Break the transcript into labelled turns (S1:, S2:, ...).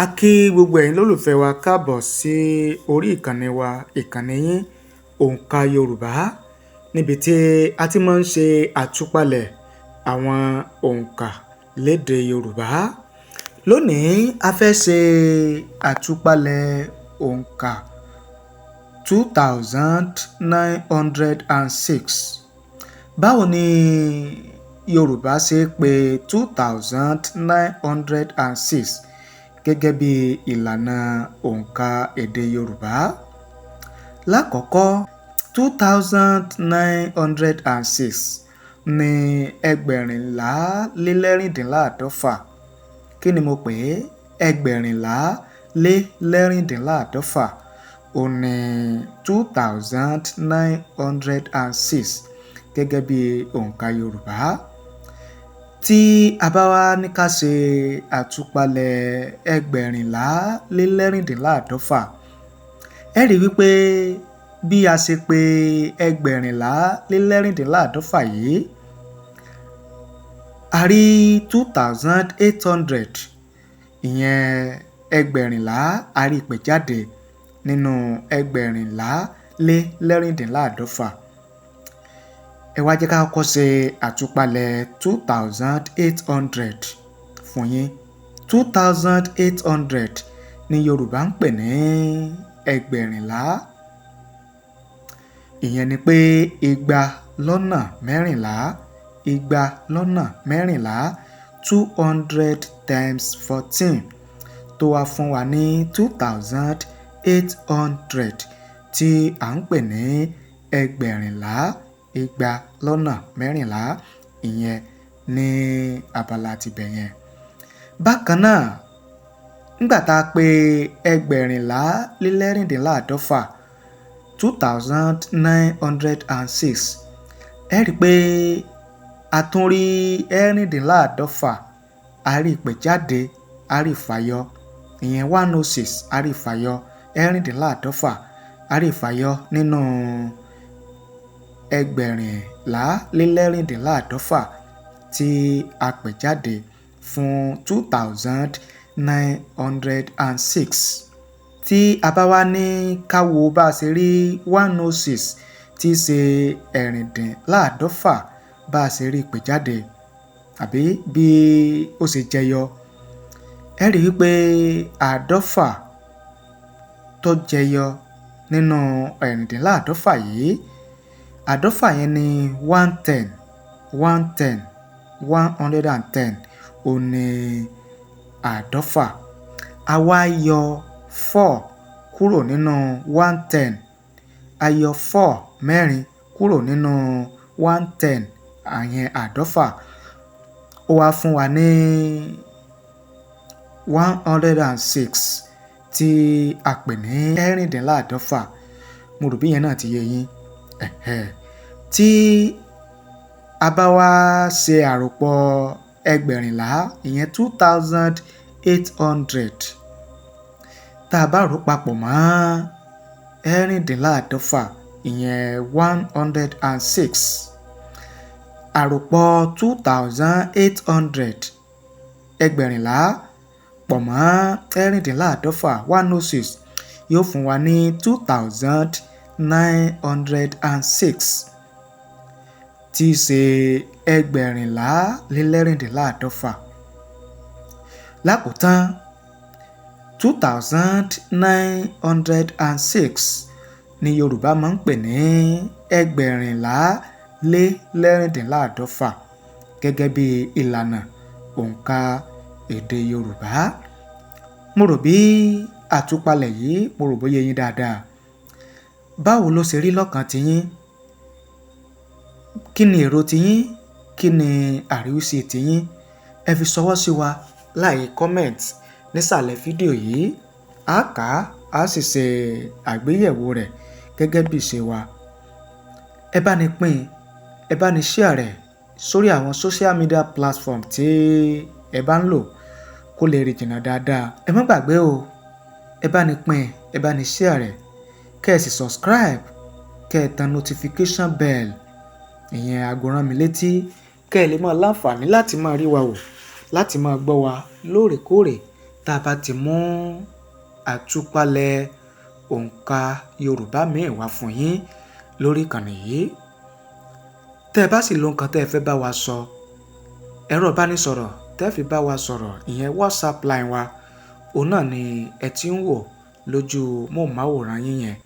S1: A kí gbogbo ẹ̀yin lólùfẹ́ wa káàbọ̀ sí orí ìkànnì wa, ìkànnì yín Onka Yoruba, níbi tí a ti máa ń ṣe àtúpalẹ̀ àwọn òǹkà lédè Yorùbá. Lónìí a fẹ́ ṣe àtúpalẹ̀ òǹkà 2906. Báwo ni Yorùbá ṣe pè 2906 gẹ́gẹ́ bí ìlànà òǹkà èdè Yorùbá? Lákọ̀ọ́kọ́, 2906 ní ẹgbẹ̀rìnlá lé lẹ́rìndínláàdọ́fà. Kí ni mo pè é? Ẹgbẹ̀rìnlá lé lẹ́rìndínláàdọ́fà. Ó ní 2906 gẹ́gẹ́ bí òǹkà Yorùbá. Tí a bá wá ní ká ṣe àtúpalẹ̀ ẹgbẹ̀rìnlá lé lẹ́rìndínláàdọ́fà, ẹ rí wípé bí a ṣe pè ẹgbẹ̀rìnlá lé lẹ́rìndínláàdọ́fà yìí, a rí 2800, ìyẹn ẹgbẹ̀rìnlá, a rí pè jáde nínú ẹgbẹ̀rìnlá lé lẹ́rìndínláàdọ́fà. Ẹ wá jẹ́ ká kọ́kọ́ ṣe àtúpalẹ̀ 2800 fún yín. 2800 ni Yorùbá ń pè ní ẹgbẹ̀rìnlá. Ìyẹn ni pé igba lọ́nà mẹ́rìnlá, igba lọ́nà mẹ́rìnlá, 200 times 14, tó wá fún wa ní 2800 tí à ń pè ní ẹgbẹ̀rìnlá, igba lọ́nà mẹ́rìnlá, ìyẹn ní abala tibẹ̀ yẹn. Bákan náà, nígbà tá a pè ẹgbẹ̀rìnlá lé lẹ́rìndínláàdọ́fà 2906, ẹ rí i pé a tún rí ẹ̀rìndínláàdọ́fà, a rí pè jáde, a rí fàyọ, ìyẹn 106, a rí fàyọ, ẹ̀rìndínláàdọ́fà, a rí fàyọ nínú ẹgbẹ̀rìnlá lé lẹ́rìndínláàdọ́fà tí a pè jáde fún 2906. Tí a bá wá ní ká wo bá a ṣe rí 106 tí í ṣe ẹ̀rìndínláàdọ́fà bá a ṣe rí pè jáde, àbí bí ó ṣe jẹyọ, ẹ rí wípé àádọ́fà tó jẹyọ nínú ẹ̀rìndínláàdọ́fà yìí, àádọ́fà yẹn ni 110, 110 ó ní àádọ́fà. A wá yọ 4 kúrò nínú 110, a yọ 4 mẹ́rin kúrò nínú 110, àyẹn àádọ́fà. Ó wá fún wa ní 106 tí a pè ní ẹ̀rìndínláàdọ́fà. Mo rò bí yẹn náà ti yé yín. Tí a bá wá ṣe àròpọ̀ ẹgbẹ̀rìnlá, ìyẹn 2800, tá a bá rò papọ̀ mọ́ ẹ̀rìndínláàdọ́fà, ìyẹn 106, àròpọ̀ 2800 ẹgbẹ̀rìnlá pọ̀ mọ́ ẹ̀rìndínláàdọ́fà 106 yóò fún wa ní 2906 tí í ṣe ẹgbẹ̀rìnlá lé lẹ́rìndínláàdọ́fà. Lákòótán, 2906 ni Yorùbá máa ń pè ní ẹgbẹ̀rìnlá lé lẹ́rìndínláàdọ́fà gẹ́gẹ́ bí ìlànà òǹkà èdè Yorùbá. Mo rò bí àtúpalẹ̀ yìí, mo rò bóyá yín dáadáa. Báwo ló ṣe rí lọ́kàn tiyín? Kí ni èrò tiyín? Kí ni àríwísí tiyín? Ẹ fi ṣọwọ́ sí wa láì comment nísàlẹ̀ fídíò yìí. A kà á, a sì ṣe àgbéyẹ̀wò rẹ̀ gẹ́gẹ́ bí ìṣe wa. Ẹ bá ní pín, ẹ bá ní share rẹ̀ sórí àwọn social media platform tí ẹ bá ń lò kó lè rí jìnnà dáadáa. Ẹ má gbàgbé o, ẹ bá ní pín, ẹ bá ní share rẹ̀, kẹ́ ẹ sì subscribe, kẹ́ ẹ tan notification bell, ìyẹn aago rán mi létí, kẹ́ ẹ lè máa láǹfààní láti máa rí wa wò, láti máa gbọ́ wa lóòrèkóòrè tá tá a bá ti mú àtúpalẹ̀ òǹkà Yorùbá míì wá fún yín lórí ìkànnì yìí. Tẹ́ ẹ bá sì lo nǹkan tẹ́ ẹ fẹ́ bá wa sọ, ẹ̀rọ ìbánisọ̀rọ̀ tẹ́ ẹ fi bá wa sọ̀rọ̀ ìyẹn WhatsApp line wa, òun náà ni ẹ ti ń wò lójú móhùnmáwòrán yín yẹn.